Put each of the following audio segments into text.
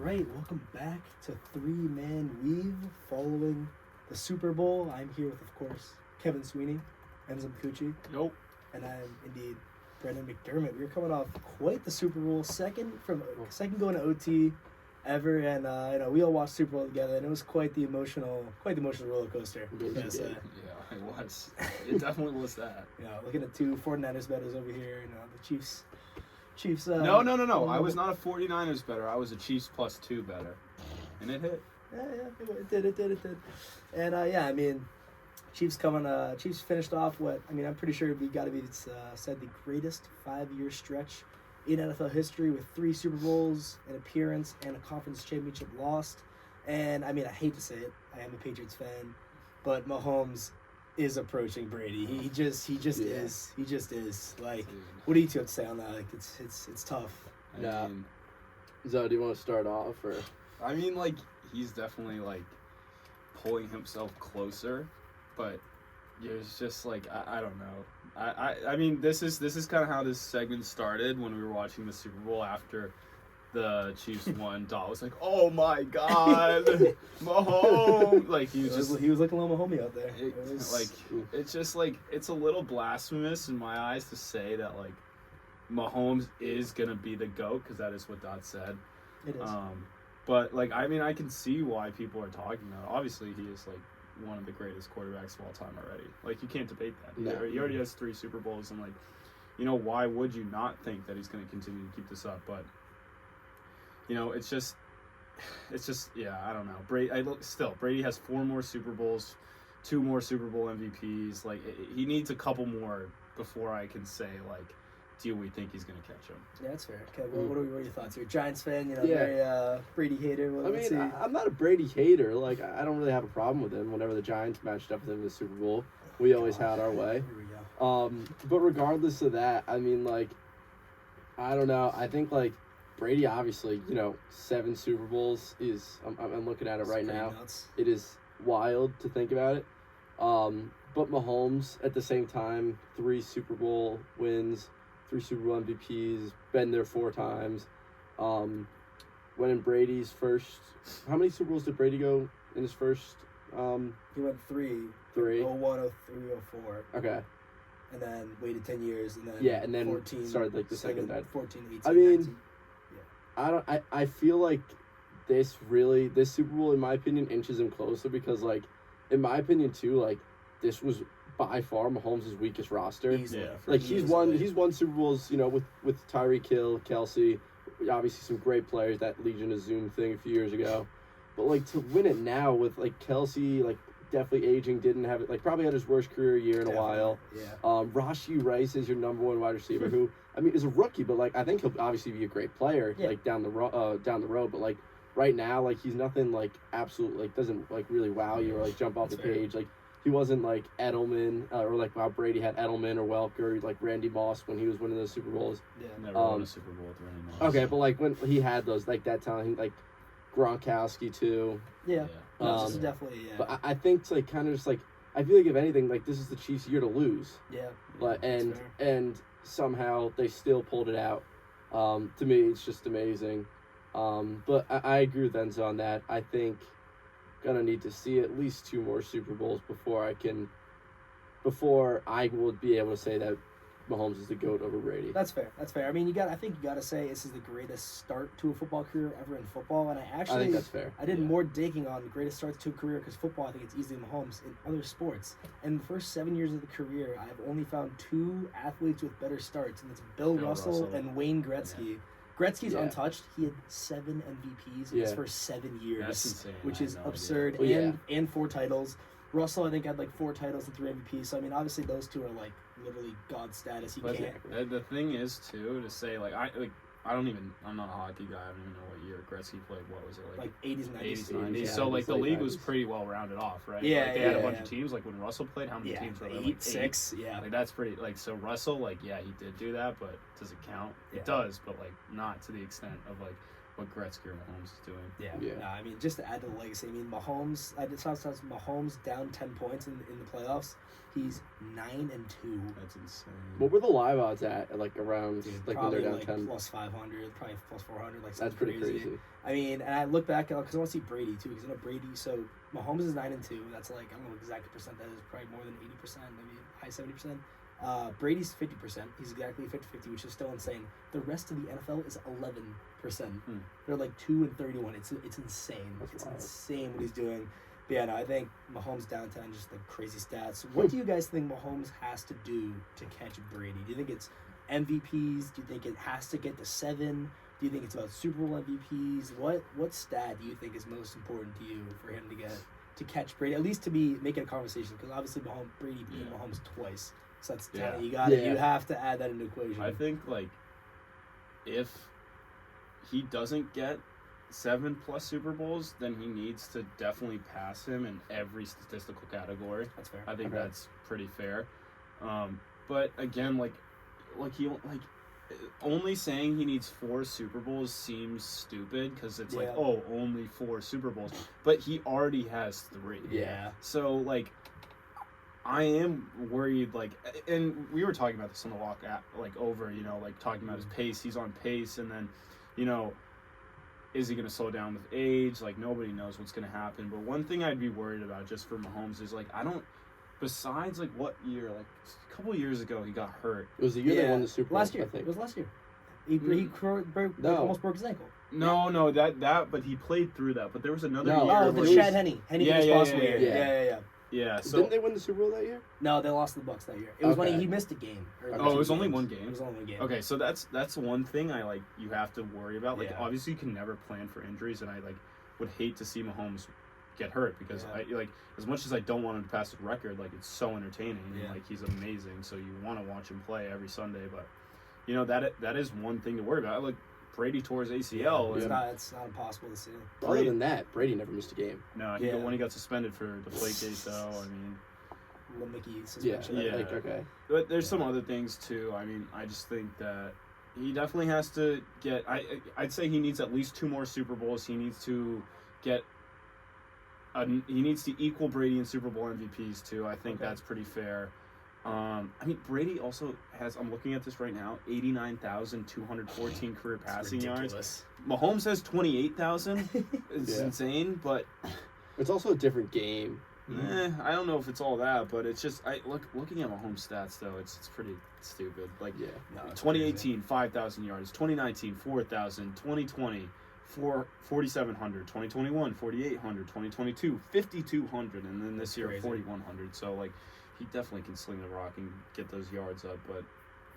right, welcome back to Three Man Weave following the Super Bowl. I'm here with, of course, Kevin Sweeney, Enzo Micucci, Nope. and I'm indeed Brendan McDermott. We're coming off quite the Super Bowl, second going to OT ever, and we all watched Super Bowl together, and it was quite the emotional roller coaster. Yeah, it was. It definitely was that. Looking at two 49ers bettors over here, the Chiefs. No. I was not a 49ers better. I was a Chiefs +2 better. And it hit. Yeah, it did. And Chiefs finished off I'm pretty sure we got to be said the greatest 5-year stretch in NFL history with 3 Super Bowls, an appearance, and a conference championship lost. And I hate to say it, I am a Patriots fan, but Mahomes is approaching Brady. He just is. He just is. Like, Dude. what do you two have to say on that? Like, it's tough. Yeah. So, do you want to start off, or? He's definitely pulling himself closer, but it's just I don't know. This is kind of how this segment started when we were watching the Super Bowl after the Chiefs won. Dot was like, "Oh my God, Mahomes!" He was looking a little Mahomes out there. It's just it's a little blasphemous in my eyes to say that Mahomes is gonna be the GOAT, because that is what Dot said. It is. But I can see why people are talking about it. Obviously, he is one of the greatest quarterbacks of all time already. You can't debate that. No. He already has 3 Super Bowls, and why would you not think that he's going to continue to keep this up? But it's just I don't know. Brady has 4 more Super Bowls, 2 more Super Bowl MVPs. He needs a couple more before I can say do we think he's going to catch him? Yeah, that's fair. Okay, what are your thoughts? You're a Giants fan, Yeah. very Brady hater. I'm not a Brady hater. I don't really have a problem with him. Whenever the Giants matched up with him in the Super Bowl, we always had our way. Here we go. But regardless of that, I don't know. I think Brady, obviously, 7 Super Bowls is. I'm looking at it right now. Nuts. It is wild to think about it. But Mahomes, at the same time, 3 Super Bowl wins, 3 Super Bowl MVPs, been there 4 times. When in Brady's first, how many Super Bowls did Brady go in his first? He went 3. 3. 01, 03, 04. Okay. And then waited 10 years, and then And then 14, started the second dad. 14, 18, I mean, 19. I feel like this Super Bowl, in my opinion, inches him closer, because in my opinion too, this was by far Mahomes' weakest roster. Easily. Yeah. He's won Super Bowls, with Tyreek Hill, Kelsey, obviously some great players, that Legion of Zoom thing a few years ago. But to win it now with Kelsey, definitely aging, didn't have it, probably had his worst career year in a while. Yeah. Rashee Rice is your number 1 wide receiver, who is a rookie, but I think he'll obviously be a great player down the road. But right now, he's nothing absolute, doesn't really wow you or jump off the page. He wasn't Edelman or how Brady had Edelman or Welker, Randy Moss when he was winning those Super Bowls. Yeah. Never won a Super Bowl with Randy Moss. Okay, but when he had those that talent, Gronkowski too. Yeah. No, this is Um, definitely, yeah. But I think kind of just I feel if anything, this is the Chiefs' year to lose. Yeah. But that's and fair. and somehow they still pulled it out. To me, it's just amazing. But I agree with Enzo on that. I think gonna need to see at least 2 more Super Bowls before I would be able to say that Mahomes is the GOAT over Brady. That's fair. I think you got to say this is the greatest start to a football career ever in football. And I think that's fair. I did more digging on the greatest starts to a career, because football, I think it's easily Mahomes. In other sports, in the first 7 years of the career, I have only found 2 athletes with better starts, and it's Bill Russell and Wayne Gretzky. Yeah. Gretzky's untouched. He had 7 MVPs in his first 7 years, That's insane. which I is had no absurd. idea. And 4 titles. Russell, I think, had 4 titles and 3 MVPs. So obviously those 2 are literally god status. You But can't. the thing is too, to say I'm not a hockey guy. I don't even know what year Gretzky played. What was it 80s, 90s. 80s, 90s. Yeah, So it's the league was 90s. pretty well rounded off, right? Yeah, They had a yeah, bunch yeah. of teams. When Russell played, how many teams were there? 8, 6. Yeah. That's pretty. So Russell, he did do that, but does it count? Yeah. It does, but not to the extent of what Gretzky or Mahomes is doing. Yeah. No, I mean, just to add to the legacy, I mean, Mahomes. I just saw Mahomes down 10 points in the playoffs. He's 9-2. That's insane. What were the live odds at like around Dude, like when probably they're down like 10? plus 500, probably plus 400. Like That's something pretty crazy. I mean, and I look back because I want to see Brady too, because I know Brady. So Mahomes is 9-2. That's like, I don't know what exact percent that is. Probably more than 80%, maybe high 70%. Brady's 50%. He's exactly 50-50, which is still insane. The rest of the NFL is 11%. They're like 2-31. It's insane. That's It's wild. insane what he's doing. But yeah, no, I think Mahomes down 10, just like crazy stats. What do you guys think Mahomes has to do to catch Brady? Do you think it's MVPs? Do you think it has to get to 7? Do you think it's about Super Bowl MVPs? What stat do you think is most important to you for him to catch Brady? At least to be making a conversation, because obviously Brady beat Mahomes twice. So that's 10. Yeah. You have to add that into the equation. I think like if he doesn't get 7+ Super Bowls, then he needs to definitely pass him in every statistical category. That's fair. I think Okay. that's pretty fair. But again, like only saying he needs 4 Super Bowls seems stupid, because it's like, Yeah. oh, only 4 Super Bowls, but he already has 3. Yeah. So like, I am worried, like, and we were talking about this on the walk over, like talking about his pace. He's on pace, and then, is he going to slow down with age? Like, nobody knows what's going to happen. But one thing I'd be worried about just for Mahomes is, like, besides, like, what year? Like, a couple years ago, he got hurt. It was the year they won the Super Bowl. Last year. I think. It was last year. He No. almost broke his ankle. No, that, but he played through that. But there was another No. year. Oh, it the was- Chad Henne. Henne Yeah, was yeah, possible yeah, year. yeah. Yeah. Yeah, so. Didn't they win the Super Bowl that year? No, they lost to the Bucks that year. It was when Okay. he missed a game. Oh, it was only games. one It game? was only one game. Okay, so that's one thing you have to worry about. Like, Yeah. obviously you can never plan for injuries, and I would hate to see Mahomes get hurt, because Yeah. I as much as I don't want him to pass his record, like, it's so entertaining, Yeah. and he's amazing, so you want to watch him play every Sunday. But that is one thing to worry about. Like, Brady tore his ACL, It's and not impossible to see. Other than that, Brady never missed a game. no, Yeah. when he got suspended for Deflategate, though, I mean. Little Mickey Yeah, suspension. Yeah. like okay. But there's some other things too. I mean, I just think that he definitely has to get. I'd say he needs at least 2 more Super Bowls. He needs to get. He needs to equal Brady in Super Bowl MVPs too. I think that's pretty fair. I mean, Brady also has. I'm looking at this right now. 89,214 career passing yards. Ridiculous. Mahomes has 28,000. It's Yeah. insane, but. It's also a different game. I don't know if it's all that, but it's just looking at Mahomes stats though, it's pretty stupid. Like, Yeah. No, it's 2018 5,000 yards, 2019 4,000, 2020 4,700, 2021 4,800, 2022 5,200, and then this That's year crazy. 4,100. So like, he definitely can sling the rock and get those yards up, but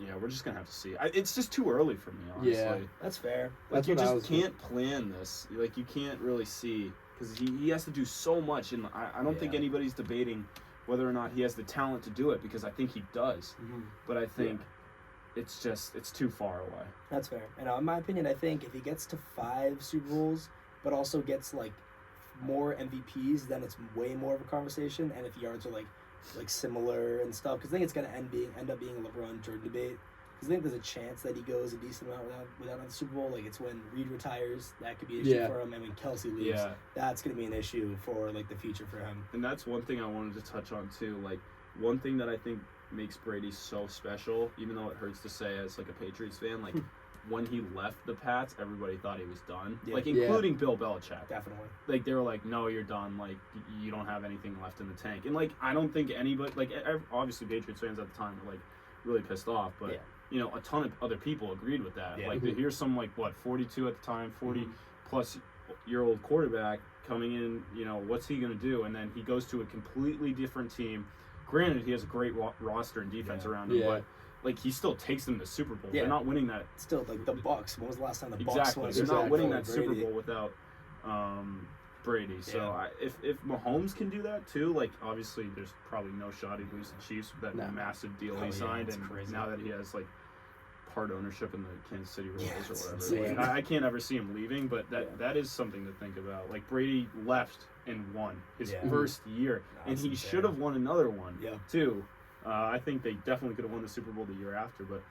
yeah, we're just gonna have to see. It's just too early for me, honestly. Yeah. That's fair. Like, That's you what I just was can't plan this. Like, you can't really see, because he has to do so much, and I don't think Yeah. anybody's debating whether or not he has the talent to do it, because I think he does. But I think it's too far away. That's fair. And in my opinion, I think if he gets to 5 Super Bowls, but also gets like more MVPs, then it's way more of a conversation. And if yards are like similar and stuff, because I think it's gonna end up being a LeBron Jordan debate. Because I think there's a chance that he goes a decent amount without the Super Bowl. Like, it's when Reed retires, that could be an issue Yeah. for him, and when Kelsey leaves, Yeah. that's gonna be an issue for like the future for him. And that's one thing I wanted to touch on too. Like, one thing that I think makes Brady so special, even though it hurts to say as like a Patriots fan, like when he left the Pats, everybody thought he was done. Yeah. Like, including Bill Belichick. Definitely. Like, they were like, no, you're done. Like, you don't have anything left in the tank. And like, I don't think anybody, like, obviously Patriots fans at the time were like really pissed off, but Yeah. a ton of other people agreed with that. Yeah. Like, here's some, like, 42 at the time, 40 Mhm. plus year old quarterback coming in, what's he going to do? And then he goes to a completely different team. Granted, he has a great roster and defense around him, Yeah. but like, he still takes them to Super Bowl. Yeah. They're not winning that. Still, like the Bucks. When was the last time the Bucks Exactly. won? a They're Super not Bowl winning with that Super Brady? Bowl without Brady. So Yeah. if Mahomes can do that too, like, obviously there's probably no shot he loses the Chiefs with that No. massive deal Oh, he yeah, signed, it's and crazy. now that he has like part ownership in the Kansas City Royals Yeah, it's or whatever, insane. like, I can't ever see him leaving. But that is something to think about. Like, Brady left and won his Yeah. first year, No, and it's he insane. should have won another one Yeah. too. I think they definitely could have won the Super Bowl the year after, but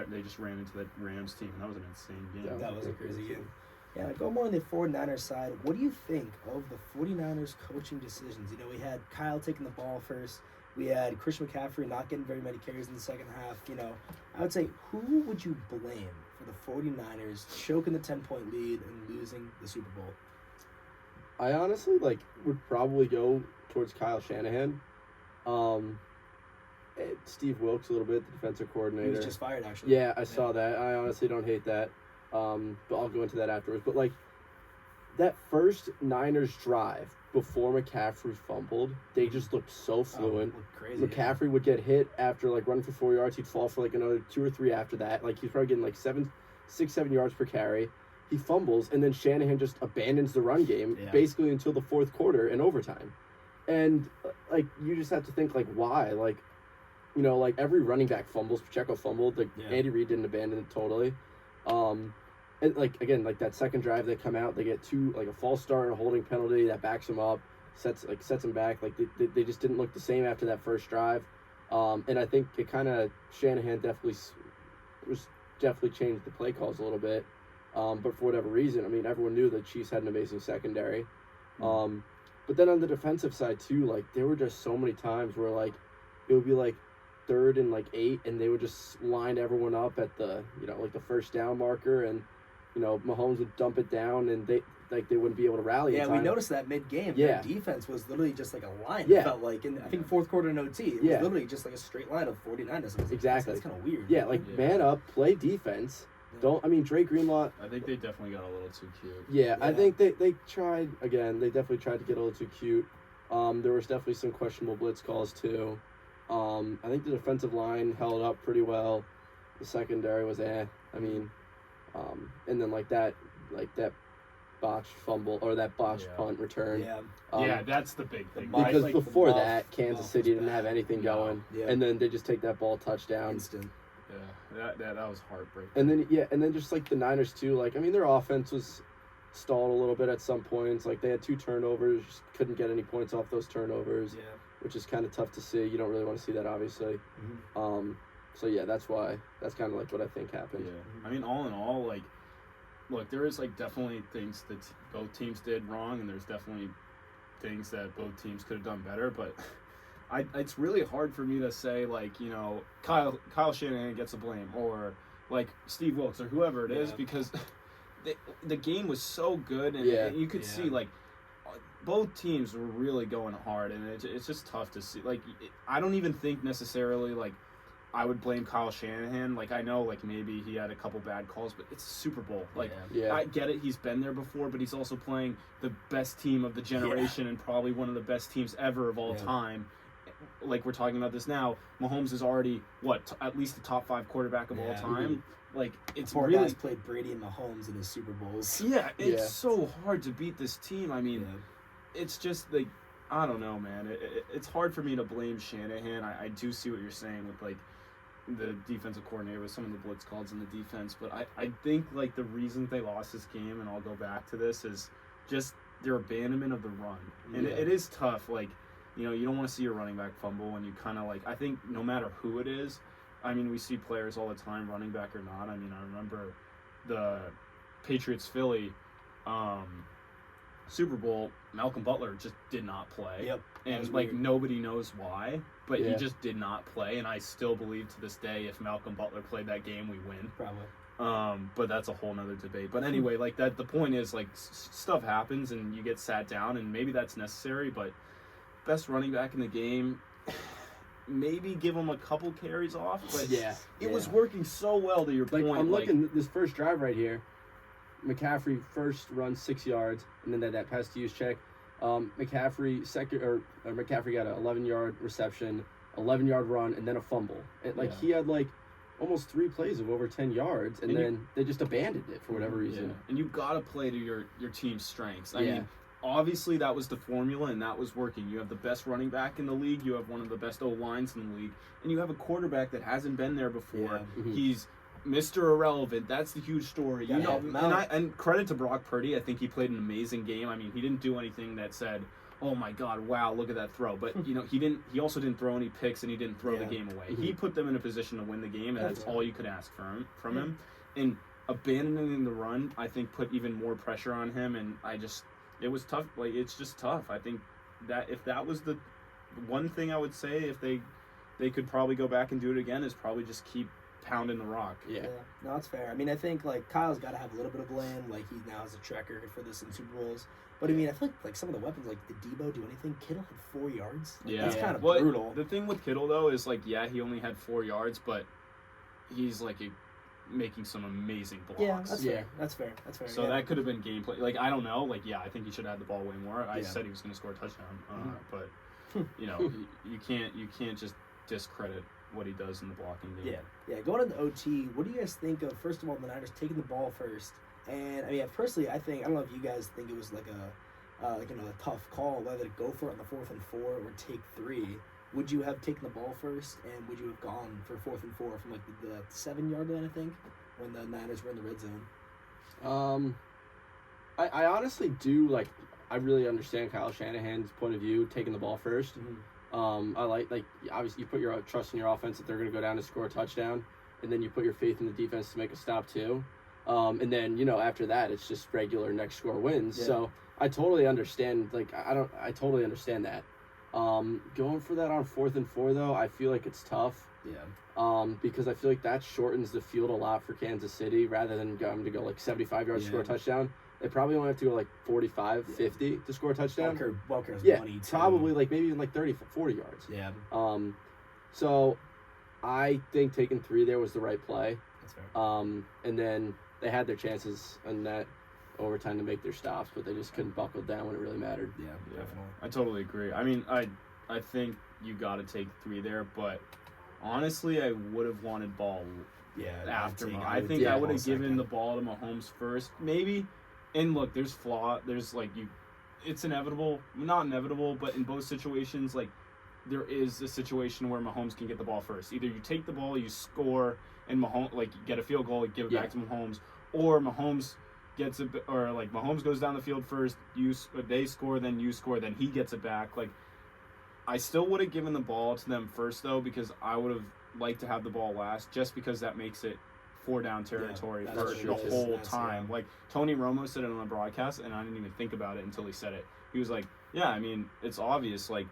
they just ran into that Rams team, and that was an insane game. Yeah. That was a crazy game. Yeah, go more on the 49ers side. What do you think of the 49ers coaching decisions? You know, we had Kyle taking the ball first. We had Christian McCaffrey not getting very many carries in the second half. You know, I would say, who would you blame for the 49ers choking the 10-point lead and losing the Super Bowl? I honestly would probably go towards Kyle Shanahan. Steve Wilkes a little bit, the defensive coordinator. He was just fired, actually. Yeah, I saw that. I honestly don't hate that. But I'll go into that afterwards. But that first Niners drive before McCaffrey fumbled, they just looked so fluent. Looked crazy. McCaffrey would get hit after running for 4 yards. He'd fall for another 2 or 3 after that. He's probably getting 7 yards per carry. He fumbles, and then Shanahan just abandons the run game basically until the fourth quarter and overtime. And you just have to think why? Every running back fumbles. Pacheco fumbled. Andy Reid didn't abandon it totally. And again, that second drive they come out, they get a false start and a holding penalty that backs them up, sets them back. They just didn't look the same after that first drive. And I think it kind of Shanahan definitely changed the play calls a little bit. But for whatever reason, I mean, everyone knew the Chiefs had an amazing secondary. But then on the defensive side too, there were just so many times where it would be 3rd and 8, and they would just line everyone up at the the first down marker, and Mahomes would dump it down, and they wouldn't be able to rally. Yeah, in we time. noticed that mid-game. Yeah. Their defense was literally just a line. Yeah. It felt like, and I think fourth quarter in OT, it was literally just a straight line of 49ers. Exactly. That's kind of weird. Yeah, man up, play defense. Drake Greenlaw. I think they definitely got a little too cute. Yeah, I think they tried again. They definitely tried to get a little too cute. There was definitely some questionable blitz calls too. I think the defensive line held up pretty well. The secondary was I mean, and then that botched fumble or that botched punt return. Yeah. That's the big thing. Because before that, Kansas City didn't have anything going, and then they just take that ball touchdown. Instant. Yeah, that was heartbreaking. And then just the Niners too. Their offense was stalled a little bit at some points. They had 2 turnovers, just couldn't get any points off those turnovers. Yeah. Which is kind of tough to see. You don't really want to see that, obviously. Mm-hmm. So yeah, that's kind of what I think happened. Yeah, I mean, all in all, look, there is definitely things that both teams did wrong, and there's definitely things that both teams could have done better. But it's really hard for me to say Kyle Shanahan gets the blame, or Steve Wilkes or whoever it is, because the game was so good, and you could see both teams were really going hard, and it's just tough to see. I don't even think necessarily I would blame Kyle Shanahan. I know maybe he had a couple bad calls, but it's a Super Bowl. I get it, he's been there before, but he's also playing the best team of the generation and probably one of the best teams ever of all time. We're talking about this now. Mahomes is already at least the top 5 quarterback of all time. It's Poor really guys played Brady and Mahomes in his Super Bowls. Yeah, it's so hard to beat this team. I mean. It's just I don't know, man. It's hard for me to blame Shanahan. I do see what you're saying with the defensive coordinator with some of the blitz calls in the defense, but I think the reason they lost this game, and I'll go back to this, is just their abandonment of the run. And it is tough. You don't want to see your running back fumble when you kind of I think no matter who it is. I mean, we see players all the time, running back or not. I mean, I remember the Patriots-Philly Super Bowl, Malcolm Butler just did not play. Yep. And nobody knows why, but he just did not play, and I still believe to this day if Malcolm Butler played that game, we win. Probably. But that's a whole nother debate. But anyway, the point is stuff happens and you get sat down, and maybe that's necessary, but best running back in the game, maybe give him a couple carries off, but it was working so well to your point. I'm looking at this first drive right here. McCaffrey first runs 6 yards, and then that pass to use check. McCaffrey McCaffrey got an 11-yard reception, 11-yard run, and then a fumble. He had almost 3 plays of over 10 yards, and then they just abandoned it for whatever reason. Yeah. And you've got to play to your team's strengths. I mean, obviously that was the formula, and that was working. You have the best running back in the league. You have one of the best O-lines in the league, and you have a quarterback that hasn't been there before. He's Mr. Irrelevant. That's the huge story. And credit to Brock Purdy. I think he played an amazing game. I mean, he didn't do anything that said, "Oh my God, wow, look at that throw." But he also didn't throw any picks, and he didn't throw the game away. He put them in a position to win the game, and that's all you could ask from him. And abandoning the run, I think, put even more pressure on him, and it was tough. Like, it's just tough. I think that if that was the one thing I would say, if they could probably go back and do it again, is probably just keep pounding the rock. Yeah. No, that's fair. I mean, I think like Kyle's got to have a little bit of blame. Like he now has a track record for this in Super Bowls. But I mean, I feel like some of the weapons, like did Debo do anything? Kittle had 4 yards. Like, Yeah, that's kind of Well, brutal. The thing with Kittle though is like, yeah, he only had 4 yards, but he's like making some amazing blocks. Yeah, that's Yeah. fair. That's fair. That's fair. So yeah. that could have been gameplay. Like, I don't know. Like, yeah, I think he should have had the ball way more. I Yeah. said he was going to score a touchdown, but you know, you can't just discredit what he does in the blocking game. Yeah. Going into OT, what do you guys think of? First of all, the Niners taking the ball first, and I mean, personally, I don't know if you guys think it was like a tough call whether to go for it on the 4th and 4 or take 3. Would you have taken the ball first, and would you have gone for 4th and 4 from like the 7-yard line? I think when the Niners were in the red zone. I honestly do like. I really understand Kyle Shanahan's point of view, taking the ball first. I like obviously you put your trust in your offense that they're going to go down and score a touchdown, and then you put your faith in the defense to make a stop too, and then after that it's just regular next score wins. Yeah. So I totally understand. I totally understand that. Going for that on 4th and 4 though, I feel like it's tough. Yeah. Because I feel like that shortens the field a lot for Kansas City rather than going to go like 75 yards to score a touchdown. They probably only have to go like 45, 50 to score a touchdown. Walker's Yeah, money too. probably like maybe even like 30, 40 yards. Yeah, So I think taking 3 there was the right play. that's fair. And then they had their chances in that overtime to make their stops, but they just couldn't buckle down when it really mattered. Yeah, Yeah, definitely. I totally agree. I mean, I think you got to take 3 there, but honestly, I would have wanted ball Yeah. after. I I think yeah, I would ball have given second. the ball to Mahomes first, maybe. And look, there's it's inevitable, not inevitable, but in both situations, like there is a situation where Mahomes can get the ball first. Either you take the ball, you score, and Mahomes you get a field goal, give it back to Mahomes, or Mahomes gets it, or like Mahomes goes down the field first, they score, then you score, then he gets it back. Like I still would have given the ball to them first though, because I would have liked to have the ball last, just because that makes it 4-down territory Yeah, for that's the what it is. whole That's- time. yeah. Like Tony Romo said it on the broadcast, and I didn't even think about it until he said it. He was like, "Yeah, I mean, it's obvious. Like,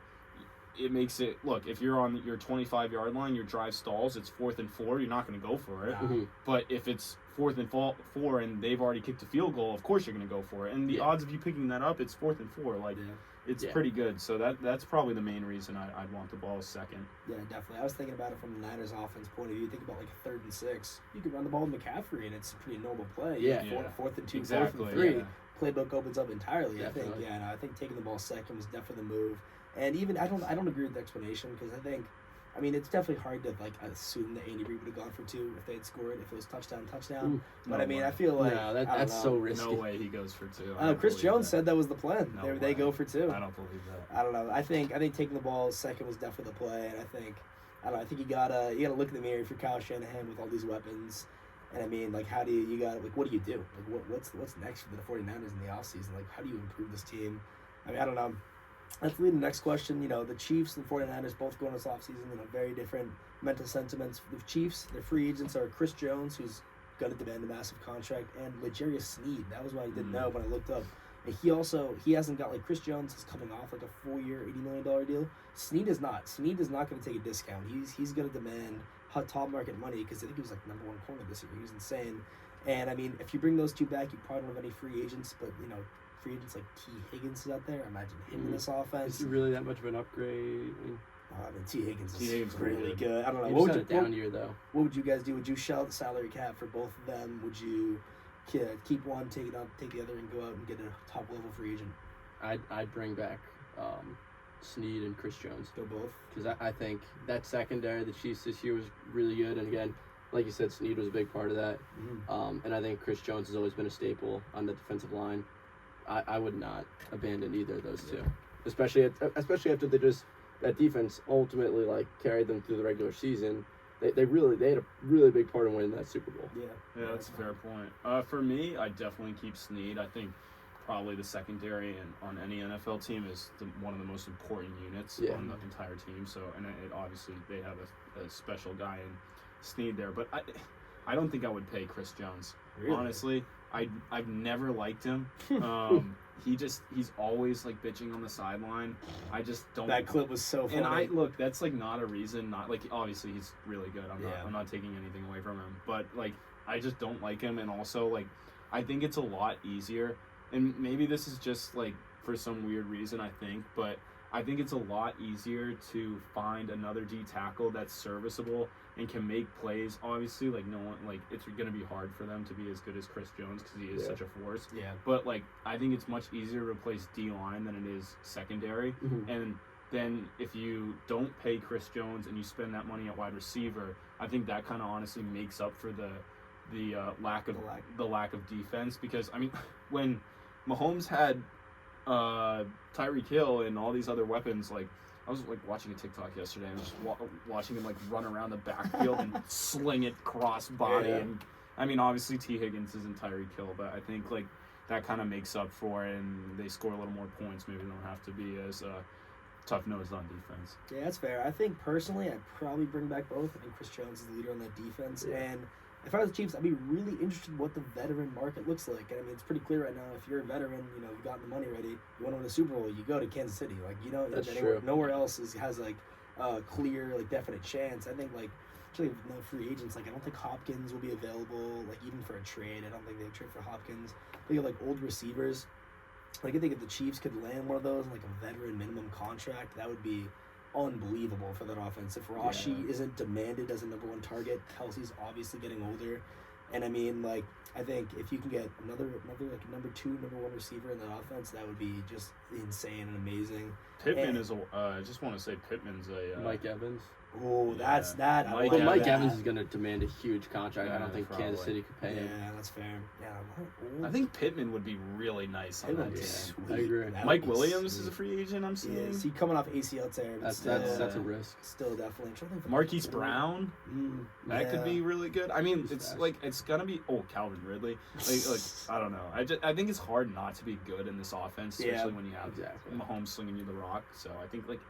it makes it look. If you're on your 25-yard line, your drive stalls. It's 4th and 4. You're not going to go for it. Nah. Mhm. But if it's 4th and 4, and they've already kicked a field goal, of course you're going to go for it. And the Yeah. odds of you picking that up, it's 4th and 4. Like, Yeah. it's Yeah. pretty good. So that's probably the main reason I'd want the ball second. Yeah, definitely. I was thinking about it from the Niners' offense point of view. Think about like a 3rd and 6. You could run the ball with McCaffrey, and it's a pretty normal play. Yeah. Yeah. 4th and 2, Exactly. 4th and 3. Yeah. Playbook opens up entirely. Definitely. I think taking the ball second was definitely the move. And even I don't agree with the explanation, because I mean it's definitely hard to like assume that Andy Reid would have gone for 2 if they had scored, if it was touchdown. But No I mean way. I feel like No, I don't that's know. so risky. No way he goes for 2. I don't Chris believe Jones that. said that was the plan. No They way. go for 2. I don't believe that. I don't know. I think taking the ball second was definitely the play, and I think you gotta look in the mirror if you're Kyle Shanahan with all these weapons. And I mean, like, what do you do? Like, what's next for the 49ers in the offseason? Like, how do you improve this team? I mean, I don't know. Let's lead to the next question. The Chiefs and 49ers both going this offseason, very different mental sentiments. The Chiefs, their free agents are Chris Jones, who's going to demand a massive contract, and L'Jarius Sneed. That was what I didn't know when I looked up. And he hasn't got, like, Chris Jones is coming off like a 4-year, $80 million deal. Sneed is not. Sneed is not going to take a discount. He's going to demand top market money, because I think he was like number 1 corner this year. He was insane. And I mean, if you bring those 2 back, you probably don't have any free agents, but free agents like T. Higgins is out there. Imagine him in this offense. Is he really that much of an upgrade? I mean, T. Higgins T. Higgins is is really really good. good. I don't know. He What just would, had a down you, year though. what would you guys do? Would you shell the salary cap for both of them? Would you keep one, take it up, take the other, and go out and get a top level free agent? I'd bring back Sneed and Chris Jones, Go both. because I think that secondary, the Chiefs this year was really good, and again, like you said, Sneed was a big part of that. And I think Chris Jones has always been a staple on the defensive line. I would not abandon either of those two, especially after that defense ultimately like carried them through the regular season. They had a really big part in winning that Super Bowl. Yeah. Yeah, that's a fair point. For me, I definitely keep Sneed. I think probably the secondary on any NFL team is one of the most important units on the entire team. So, and it obviously they have a special guy in Sneed there. But I don't think I would pay Chris Jones. Really? Honestly, I've never liked him. He's always like bitching on the sideline. I just don't. That clip was so funny. And look, that's like not a reason. Not like obviously he's really good. I'm not taking anything away from him. But like I just don't like him. And also like I think it's a lot easier. And maybe this is just like for some weird reason but I think it's a lot easier to find another D tackle that's serviceable and can make plays. Obviously, like no one, like it's going to be hard for them to be as good as Chris Jones because he is such a force. Yeah. But like I think it's much easier to replace D line than it is secondary. Mhm. And then if you don't pay Chris Jones and you spend that money at wide receiver, I think that kind of honestly makes up for the lack of defense. Because I mean, when Mahomes had Tyreek Hill and all these other weapons, like I was like watching a TikTok yesterday and just watching him like run around the backfield and sling it cross body. Yeah. And I mean, obviously T Higgins isn't Tyreek Hill, but I think like that kind of makes up for it, and they score a little more points. Maybe they don't have to be as tough nosed on defense. Yeah, that's fair. I think personally, I'd probably bring back both. I think Chris Jones is the leader on that defense, and if I was the Chiefs, I'd be really interested in what the veteran market looks like. And I mean, it's pretty clear right now. If you're a veteran, you've gotten the money ready. You want to win a Super Bowl, you go to Kansas City. Like That's nowhere else has like a clear, like definite chance. I think like actually with no free agents, like I don't think Hopkins will be available. Like even for a trade, I don't think they would trade for Hopkins. They have like old receivers. Like I think if the Chiefs could land one of those, like a veteran minimum contract, that would be unbelievable for that offense. If Rashi isn't demanded as a number one target, Kelsey's obviously getting older, and I mean, like I think if you can get another like number 2, number 1 receiver in that offense, that would be just insane and amazing. Pittman is I just want to say Pittman's a Mike Evans. Oh, that's that. I Mike like But Mike that. Evans is going to demand a huge contract. I Yeah, don't think probably. Kansas City could pay him. Yeah, that's fair. Yeah, I think Pittman would be really nice on it would that be team. sweet. I agree. That would Mike be Williams sweet. is a free agent. I'm Yeah, seeing. is he coming off ACL tear? But That's a risk. Still definitely. I'm trying to think of- Marquise Brown, that could yeah. be really good. I mean, He's it's fast. like it's gonna be. Oh, Calvin Ridley. Like I don't know. I think it's hard not to be good in this offense, especially Yeah, when you have exactly. Mahomes slinging you the rock. So I think look,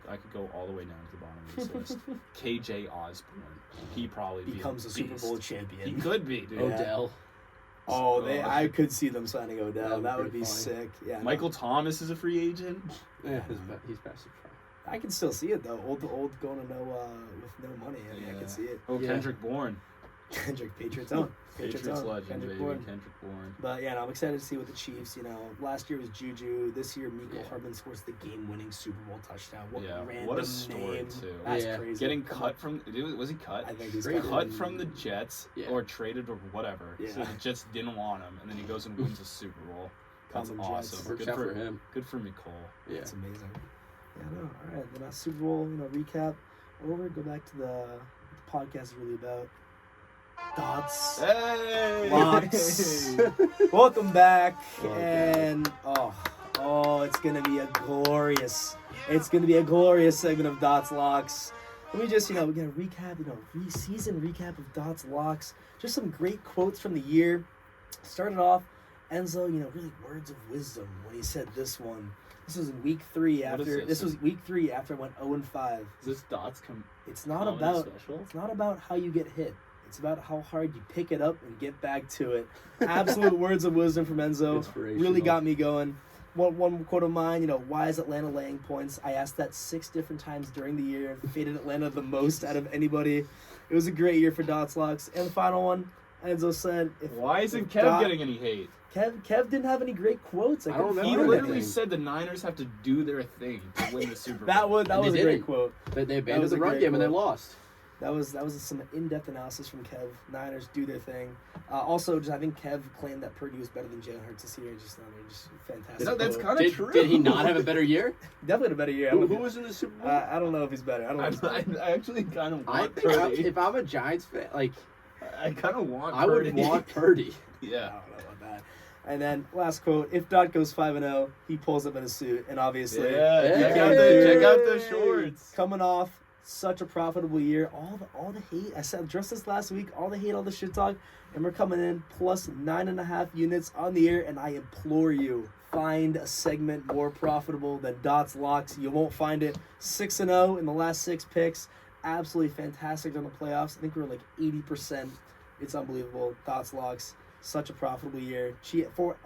I could go all the way down to the bottom of this list. KJ Osborne, he probably becomes be a Super Bowl champion. He could be, dude. Odell. Oh, I could see them signing That Odell. would That be would be funny. sick. Yeah, Michael Thomas is a free agent. Yeah, he's past the prime. I can still see it though. Old going to with no money. I mean, I Yeah. can see it. Oh, Yeah. Kendrick Bourne. Kendrick, Patriots own. Patriots own. legend, Kendrick baby. Bourne. Kendrick Bourne. But yeah, no, I'm excited to see what the Chiefs. Last year was Juju. This year, Miko Yeah. Hardman scores the game-winning Super Bowl touchdown. What Yeah, random what a story, name. too. That's Yeah. crazy. Getting Come cut from was he cut? on. I think he's Great. Cut from the Jets Yeah. or traded or whatever. Yeah. So the Jets didn't want him, and then he goes and wins a Super Bowl. That's Common Jets. awesome. Works Good out for for him. Good for Nicole. Yeah. That's amazing. Yeah, no. All right, then our Super Bowl, recap over. Go back to the podcast is really about. Thoughts. Hey! Locks. Welcome back, Okay. and it's gonna be a glorious segment of Dots Locks. Let me just, we're gonna recap, season recap of Dots Locks. Just some great quotes from the year. Started off, Enzo, really words of wisdom when he said this one. This was in week 3 What is after. this? This was week 3 after I went 0-5. Is this Dots It's not comedy about. special? It's not about how you get hit. It's about how hard you pick it up and get back to it. Absolute words of wisdom from Enzo. Inspirational. Really got me going. One quote of mine, why is Atlanta laying points? I asked that 6 different times during the year and faded Atlanta the most out of anybody. It was a great year for Dots Locks. And the final one, Enzo said, Why isn't if Kev getting any hate? Kev didn't have any great quotes. I couldn't don't find He remember any. literally anything. said the Niners have to do their thing to win the Super Bowl. That was And a they great didn't. quote. They was abandoned a the run great game and they quote. lost. That was some in-depth analysis from Kev. Niners do their thing. Also, I think Kev claimed that Purdy was better than Jalen Hurts this year. Just fantastic. That's quote. kind of Did, true. did he not have a better year? Definitely had a better year. Who was in the Super Bowl? I don't know if he's better. I don't know. If he's better. I actually kind of I want think Purdy. if I'm a Giants fan, I kind of want I Purdy. would want Purdy. I Yeah. don't know about that. And then last quote: if Dot goes 5-0, he pulls up in a suit, and obviously, Yeah, Hey! check out the shorts. coming off such a profitable year. All the hate I said addressed this last week. All the hate, all the shit talk, and we're coming in plus 9.5 units on the year. And I implore you, find a segment more profitable than Dots Locks. You won't find it. 6-0 in the last 6 picks. Absolutely fantastic on the playoffs. I think we were like 80% It's unbelievable. Thoughts, locks. Such a profitable year.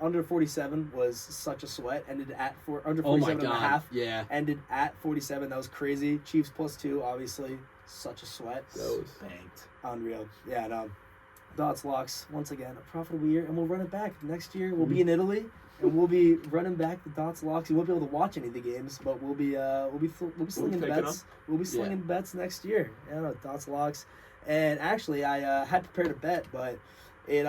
Under 47 was such a sweat. Ended at under Oh my 47 and a god. half. Yeah. Ended at 47. That was crazy. Chiefs +2, obviously. Such a sweat. Those. Banked. Unreal. Yeah, no. Dots, locks. Once again, a profitable year, and we'll run it back next year. We'll be in Italy, and we'll be running back the dots, locks. You won't be able to watch any of the games, but we'll be slinging picking bets. We'll be slinging bets next year. Yeah, no, dots, locks. And actually, I had prepared a bet, but it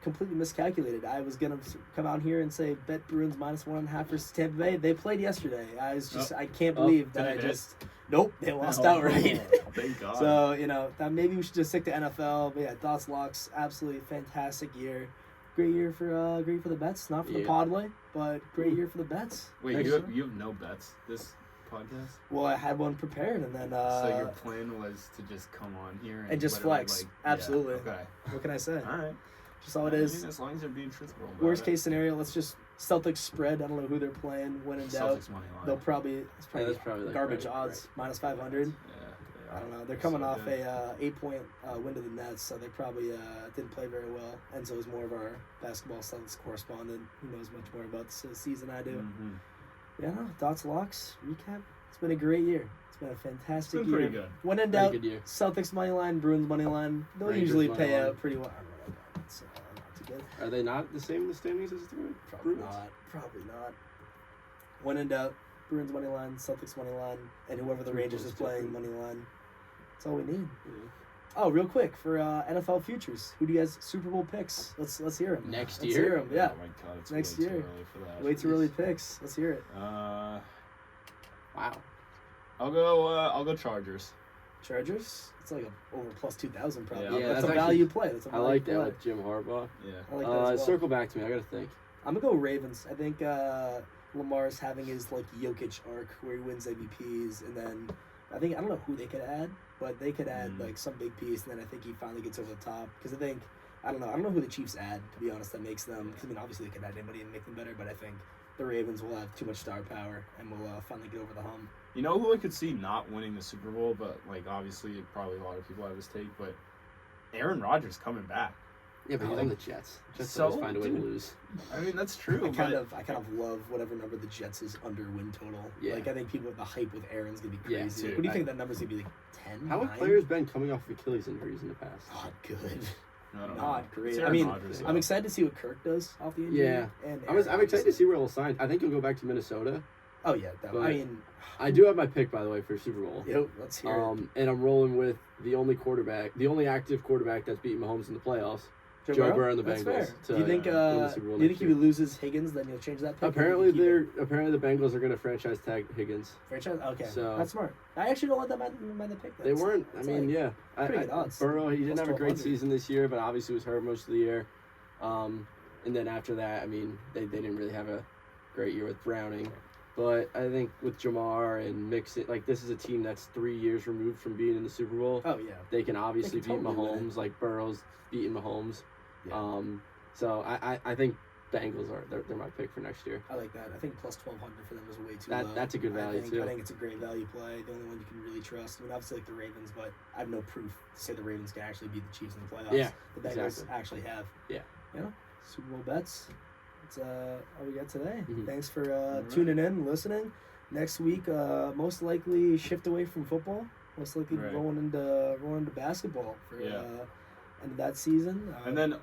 completely miscalculated. I was gonna come out here and say bet Bruins -1.5 versus Tampa Bay. They played yesterday. I can't believe that I did it just. Nope, they lost outright. Thank God. So, that maybe we should just stick to NFL. But yeah, dots, locks, absolutely fantastic year. Great year for the bets. Not for the Podway, but great year for the bets. Wait, you have no bets this podcast? Well, I had one prepared, and then so your plan was to just come on here and just literally, flex. Absolutely. Yeah, okay. What can I say? All right. Just all it I is. mean, as long as you're being truthful about Worst it. case scenario, let's just Celtics spread. I don't know who they're playing. When in doubt, Celtics money line. they'll probably that's probably like garbage right, odds -500. Yeah, I don't know. They're coming So off good. a 8-point win to the Nets, so they probably didn't play very well. Enzo is more of our basketball Celtics correspondent. He knows much more about the season I do. Mm-hmm. Yeah, no, dots, locks, recap. It's been a great year. It's been a fantastic It's been year. pretty good. When in Very doubt, good year. Celtics money line, Bruins money line. They'll Rangers usually money pay line. out pretty well. I don't know about that. It's not too good. Are they not the same in the standings as the Probably Bruins? not. Probably not. When in doubt, Bruins money line, Celtics money line, and whoever the Two Rangers is close playing different. money line. That's all we need. Yeah. Oh, real quick for NFL futures, who do you guys Super Bowl picks? Let's hear them. Next Let's year? hear 'em, Yeah, Oh my God, it's Next way year. too early for that. way too early picks. Let's hear it. Wow. I'll go Chargers. Chargers. It's like over +2,000 probably. Yeah, that's that's a value actually- play. That's a I value like play. that with Jim Harbaugh. Yeah. I like that as well. Circle back to me. I gotta think. I'm gonna go Ravens. I think Lamar's having his Jokic arc where he wins MVPs, and then I don't know who they could add, but they could add some big piece, and then I think he finally gets over the top. Because I don't know who the Chiefs add, to be honest, that makes them. Cause, obviously they could add anybody and make them better, but I think the Ravens will have too much star power and will finally get over the hump. You know who I could see not winning the Super Bowl, but obviously probably a lot of people have this take, but Aaron Rodgers coming back. Yeah, but he's Oh. on the Jets. Jets So, always find a way to dude. lose. I mean, that's true. I kind but of love whatever number the Jets is under win total. Yeah. I think people with the hype with Aaron's gonna be Yeah, crazy. dude. What do you think that number's gonna be 10? How have 9? players been coming off of Achilles injuries in the past? Not good. I don't know. Not great. It's I Aaron mean, Rodgers, I'm though. excited to see what Kirk does off the injury. Yeah. And I'm Aaron, excited to see where he'll sign. I think he'll go back to Minnesota. Oh yeah, But- I mean, I do have my pick, by the way, for Super Bowl. let's hear it. And I'm rolling with the only active quarterback that's beaten Mahomes in the playoffs. Joe Burrow and the That's Bengals fair. to Do you think? win the Super Bowl Do you next think if he loses Higgins, then you'll change that pick? or Apparently, do you keep it? the Bengals are going to franchise tag Higgins. Franchise. Okay, So- that's smart. I actually don't let them mind the pick. They weren't. I It's mean, yeah. pretty good odds. Burrow, he didn't Plus have a great 1,200. season this year, but obviously was hurt most of the year. And then after that, I mean, they didn't really have a great year with Browning. But I think with Jamar and Mixon, this is a team that's 3 years removed from being in the Super Bowl. Oh yeah. They can obviously They can beat totally win Mahomes, like Burrow's beating Mahomes. Yeah. So I think Bengals they're my pick for next year. I like that. I think plus 1,200 for them is way too low. That's a good value too. I think it's a great value play. The only one you can really trust. I mean, obviously like the Ravens, but I have no proof to say the Ravens can actually beat the Chiefs in the playoffs. Yeah, The Bengals exactly. actually have. Yeah. Super Bowl bets. That's all we got today. Mhm. Thanks for right. tuning in, listening. Next week, most likely shift away from football. Most likely Right. rolling into basketball for Yeah. end of that season. And then,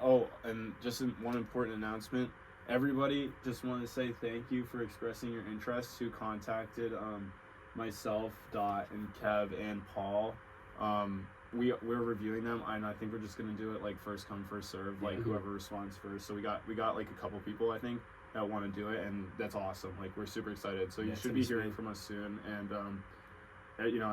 and just one important announcement. Everybody, just want to say thank you for expressing your interest. Who contacted myself, Dot, and Kev, and Paul. We're reviewing them, and I think we're just gonna do it first come first serve, whoever responds first. So we got a couple people I think that want to do it, and that's awesome. We're super excited. So you Yeah, should it's be gonna be hearing sweet. from us soon, and